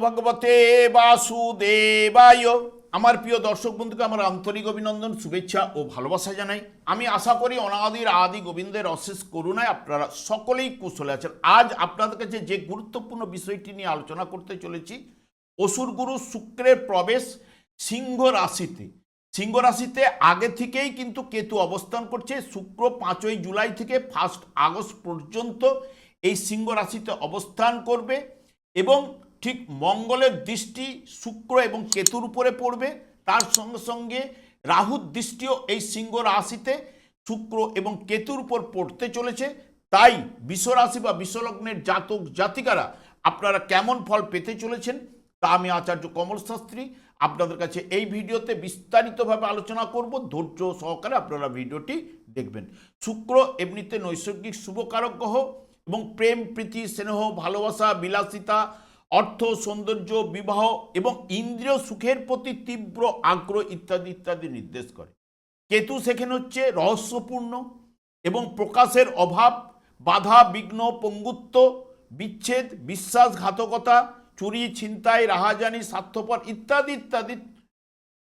ভগবতে বাসুদেবায়। আমার প্রিয় দর্শক বন্ধুকে আমার আন্তরিক অভিনন্দন, শুভেচ্ছা ও ভালোবাসা জানাই। আমি আশা করি অনাদির আদি গোবিন্দের অশেষ করুণায় আপনারা সকলেই কুশলে আছেন। আজ আপনাদের কাছে যে গুরুত্বপূর্ণ বিষয়টি নিয়ে আলোচনা করতে চলেছি, অসুর গুরু শুক্রের প্রবেশ সিংহ রাশিতে। সিংহ রাশিতে আগে থেকেই কিন্তু কেতু অবস্থান করছে। শুক্র 5ই জুলাই থেকে 1 আগস্ট পর্যন্ত এই সিংহ রাশিতে অবস্থান করবে এবং ঠিক মঙ্গলের দৃষ্টি শুক্র এবং কেতুর উপরে পড়বে। তার সঙ্গে সঙ্গে রাহুর দৃষ্টিও এই সিংহ রাশিতে শুক্র এবং কেতুর উপর পড়তে চলেছে। তাই বিশ্বরাশি বা বিশ্বলগ্নের জাতক জাতিকারা আপনারা কেমন ফল পেতে চলেছেন তা আমি আচার্য কমল শাস্ত্রী আপনাদের কাছে এই ভিডিওতে বিস্তারিতভাবে আলোচনা করব। ধৈর্য সহকারে আপনারা ভিডিওটি দেখবেন। শুক্র এমনিতে নৈসর্গিক শুভকারক গ্রহ এবং প্রেম, প্রীতি, স্নেহ, ভালোবাসা, বিলাসিতা, অর্থ, সৌন্দর্য, বিবাহ এবং ইন্দ্রিয় সুখের প্রতি তীব্র আগ্রহ ইত্যাদি ইত্যাদি নির্দেশ করে। কেতু সেখানে হচ্ছে রহস্যপূর্ণ এবং প্রকাশের অভাব, বাধা বিঘ্ন, পঙ্গুত্ব, বিচ্ছেদ, বিশ্বাসঘাতকতা, চুরি, ছিনতাই, রাহাজানি, স্বার্থপর ইত্যাদি ইত্যাদি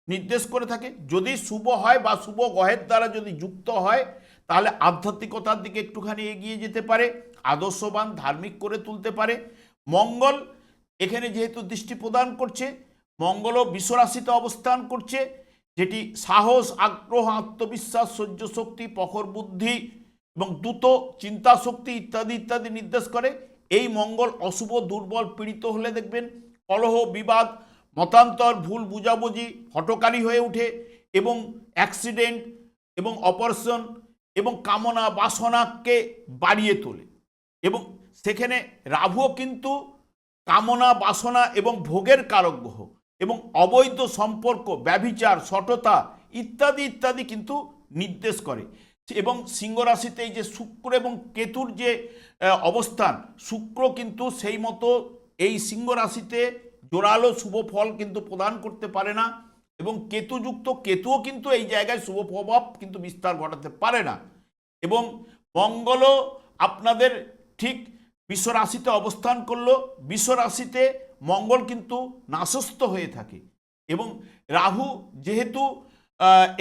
নির্দেশ করে থাকে। যদি শুভ হয় বা শুভ গ্রহের দ্বারা যদি যুক্ত হয় তাহলে আধ্যাত্মিকতার দিকে একটুখানি এগিয়ে যেতে পারে, আদর্শবান, ধার্মিক করে তুলতে পারে। মঙ্গল এখানে যেহেতু দৃষ্টি প্রদান করছে, মঙ্গলও বিশ্বরাশিতে অবস্থান করছে, যেটি সাহস, আগ্রহ, আত্মবিশ্বাস, সহ্য শক্তি, প্রখর বুদ্ধি এবং দ্রুত চিন্তা শক্তি ইত্যাদি ইত্যাদি নির্দেশ করে। এই মঙ্গল অশুভ, দুর্বল, পীড়িত হলে দেখবেন কলহ, বিবাদ, মতান্তর, ভুল বুঝাবুঝি, হঠকারী হয়ে ওঠে এবং অ্যাক্সিডেন্ট এবং অপারেশন এবং কামনা বাসনাকে বাড়িয়ে তোলে। এবং সেখানে রাহুও কিন্তু কামনা বাসনা এবং ভোগের কারক গ্রহ এবং অবৈধ সম্পর্ক, ব্যভিচার, সততা ইত্যাদি ইত্যাদি কিন্তু নির্দেশ করে। এবং সিংহ রাশিতে এই যে শুক্র এবং কেতুর যে অবস্থান, শুক্র কিন্তু সেই মতো এই সিংহ রাশিতে জোরালো শুভ ফল কিন্তু প্রদান করতে পারে না এবং কেতুও কিন্তু এই জায়গায় শুভ প্রভাব কিন্তু বিস্তার ঘটাতে পারে না। এবং মঙ্গলও আপনাদের ঠিক বিশ্বরাশিতে অবস্থান করলো, বিশ্বরাশিতে মঙ্গল কিন্তু নাশস্ত হয়ে থাকে এবং রাহু যেহেতু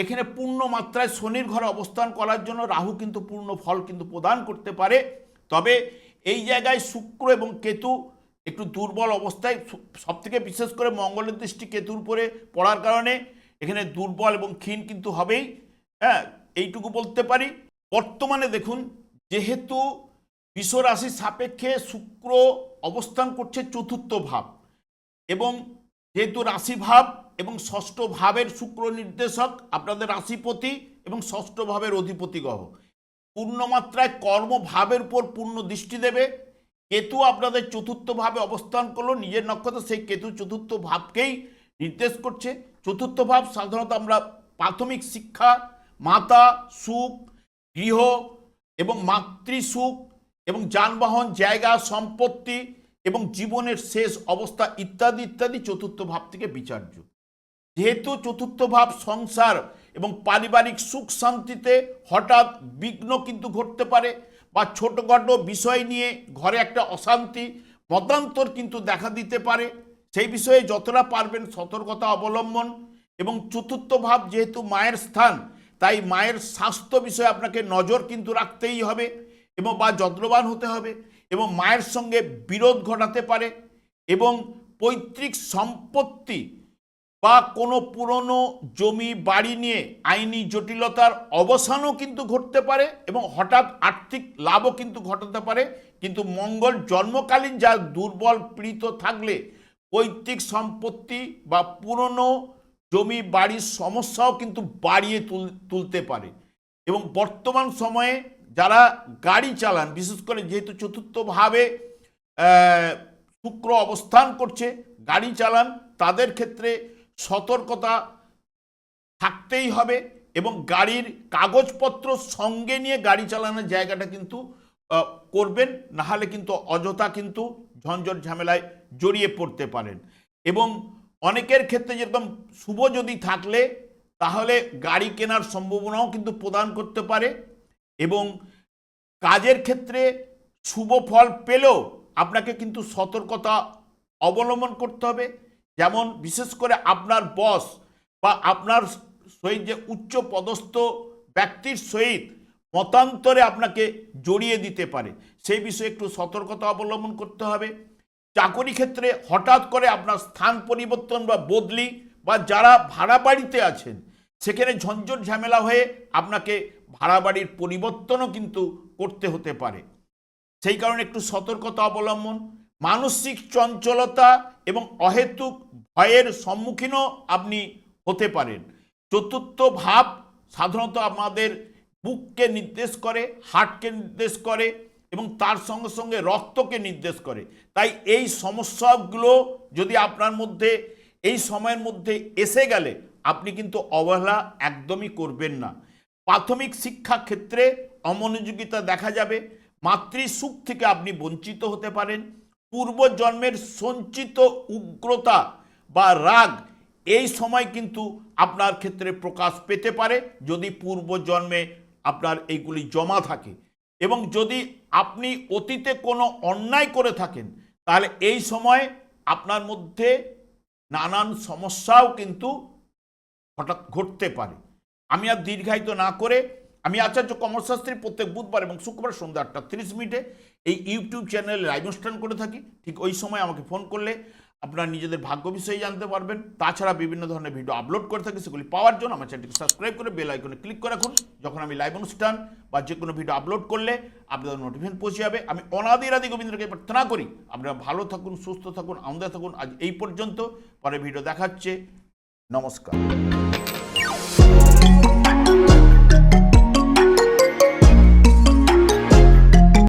এখানে পূর্ণ মাত্রায় শনির ঘরে অবস্থান করার জন্য রাহু কিন্তু পূর্ণ ফল কিন্তু প্রদান করতে পারে। তবে এই জায়গায় শুক্র এবং কেতু একটু দুর্বল অবস্থায়, সবথেকে বিশেষ করে মঙ্গলের দৃষ্টি কেতুর উপরে পড়ার কারণে এখানে দুর্বল এবং ক্ষীণ কিন্তু হবেই। হ্যাঁ, এইটুকু বলতে পারি। বর্তমানে দেখুন, যেহেতু বিশ্বরাশির সাপেক্ষে শুক্র অবস্থান করছে চতুর্থ ভাব এবং যেহেতু রাশিভাব এবং ষষ্ঠ ভাবের শুক্র নির্দেশক, আপনাদের রাশিপতি এবং ষষ্ঠ ভাবের অধিপতি গ্রহ, পূর্ণমাত্রায় কর্মভাবের উপর পূর্ণ দৃষ্টি দেবে। কেতু আপনাদের চতুর্থ ভাবে অবস্থান করলো, নিজের নক্ষত্র, সেই কেতু চতুর্থ ভাবকেই নির্দেশ করছে। চতুর্থ ভাব সাধারণত আমরা প্রাথমিক শিক্ষা, মাতা, সুখ, গৃহ এবং মাতৃসুখ এবং যানবাহন, জায়গা, সম্পত্তি এবং জীবনের শেষ অবস্থা ইত্যাদি ইত্যাদি চতুর্থ ভাব থেকে বিচার্য। যেহেতু চতুর্থ ভাব সংসার এবং পারিবারিক সুখ শান্তিতে হঠাৎ বিঘ্ন কিন্তু ঘটতে পারে বা ছোটখাটো বিষয় নিয়ে ঘরে একটা অশান্তি, মতান্তর কিন্তু দেখা দিতে পারে। সেই বিষয়ে যতটা পারবেন সতর্কতা অবলম্বন। এবং চতুর্থ ভাব যেহেতু মায়ের স্থান, তাই মায়ের স্বাস্থ্য বিষয়ে আপনাকে নজর কিন্তু রাখতেই হবে এবং বা যত্নবান হতে হবে। এবং মায়ের সঙ্গে বিরোধ ঘটাতে পারে এবং পৈতৃক সম্পত্তি বা কোনো পুরনো জমি বাড়ি নিয়ে আইনি জটিলতার অবসানও কিন্তু ঘটতে পারে এবং হঠাৎ আর্থিক লাভও কিন্তু ঘটাতে পারে। কিন্তু মঙ্গল জন্মকালীন যা দুর্বল পীড়িত থাকলে পৈতৃক সম্পত্তি বা পুরনো জমি বাড়ির সমস্যাও কিন্তু বাড়িয়ে তুলতে পারে। এবং বর্তমান সময়ে যারা গাড়ি চালান, বিশেষ করে যেহেতু চতুর্থভাবে শুক্র অবস্থান করছে, গাড়ি চালান, তাদের ক্ষেত্রে সতর্কতা থাকতেই হবে এবং গাড়ির কাগজপত্র সঙ্গে নিয়ে গাড়ি চালানোর জায়গাটা কিন্তু করবেন, নাহলে কিন্তু অযথা কিন্তু ঝঞ্ঝট ঝামেলায় জড়িয়ে পড়তে পারেন। এবং অনেকের ক্ষেত্রে যেরকম শুভ যদি থাকলে তাহলে গাড়ি কেনার সম্ভাবনাও কিন্তু প্রদান করতে পারে এবং কাজের ক্ষেত্রে শুভ ফল পেলেও আপনাকে কিন্তু সতর্কতা অবলম্বন করতে হবে। যেমন বিশেষ করে আপনার বস বা আপনার সহিত যে উচ্চ পদস্থ ব্যক্তির সহিত মতান্তরে আপনাকে জড়িয়ে দিতে পারে, সেই বিষয়ে একটু সতর্কতা অবলম্বন করতে হবে। চাকরি ক্ষেত্রে হঠাৎ করে আপনার স্থান পরিবর্তন বা বদলি, বা যারা ভাড়া বাড়িতে আছেন সেখানে ঝঞ্ঝট ঝামেলা হয়ে আপনাকে ভাড়া বাড়ির পরিবর্তনও কিন্তু করতে হতে পারে। সেই কারণে একটু সতর্কতা অবলম্বন। মানসিক চঞ্চলতা এবং অহেতুক ভয়ের সম্মুখীনও আপনি হতে পারেন। চতুর্থ ভাব সাধারণত আমাদের বুককে নির্দেশ করে, হার্টকে নির্দেশ করে এবং তার সঙ্গে সঙ্গে রক্তকে নির্দেশ করে। তাই এই সমস্যাগুলো যদি আপনার মধ্যে এই সময়ের মধ্যে এসে গেলে আপনি কিন্তু অবহেলা একদমই করবেন না। প্রাথমিক শিক্ষা ক্ষেত্রে অমনোযোগিতা দেখা যাবে। মাতৃসুখ থেকে আপনি বঞ্চিত হতে পারেন। পূর্বজন্মের সঞ্চিত উগ্রতা বা রাগ এই সময় কিন্তু আপনার ক্ষেত্রে প্রকাশ পেতে পারে, যদি পূর্বজন্মে আপনার এইগুলি জমা থাকে। এবং যদি আপনি অতীতে কোনো অন্যায় করে থাকেন তাহলে এই সময় আপনার মধ্যে নানান সমস্যাও কিন্তু হঠাৎ ঘটতে পারে। আমি আর দীর্ঘায়িত না করে, আমি আচার্য কমলশাস্ত্রী প্রত্যেক বুধবার এবং শুক্রবার সন্ধ্যা 8:30 এই ইউটিউব চ্যানেলে লাইভ অনুষ্ঠান করে থাকি। ঠিক ওই সময় আমাকে ফোন করলে আপনারা নিজেদের ভাগ্য বিষয়ে জানতে পারবেন। তাছাড়া বিভিন্ন ধরনের ভিডিও আপলোড করে থাকি, সেগুলি পাওয়ার জন্য আমার চ্যানেলটিকে সাবস্ক্রাইব করে বেল আইকনে ক্লিক করে রাখুন। যখন আমি লাইভ অনুষ্ঠান বা যে কোনো ভিডিও আপলোড করলে আপনাদের নোটিফিকেশন পৌঁছে যাবে। আমি অনাদি গোবিন্দকে প্রার্থনা করি আপনারা ভালো থাকুন, সুস্থ থাকুন, আনন্দে থাকুন। আজ এই পর্যন্ত, পরে ভিডিও দেখাচ্ছে। নমস্কার।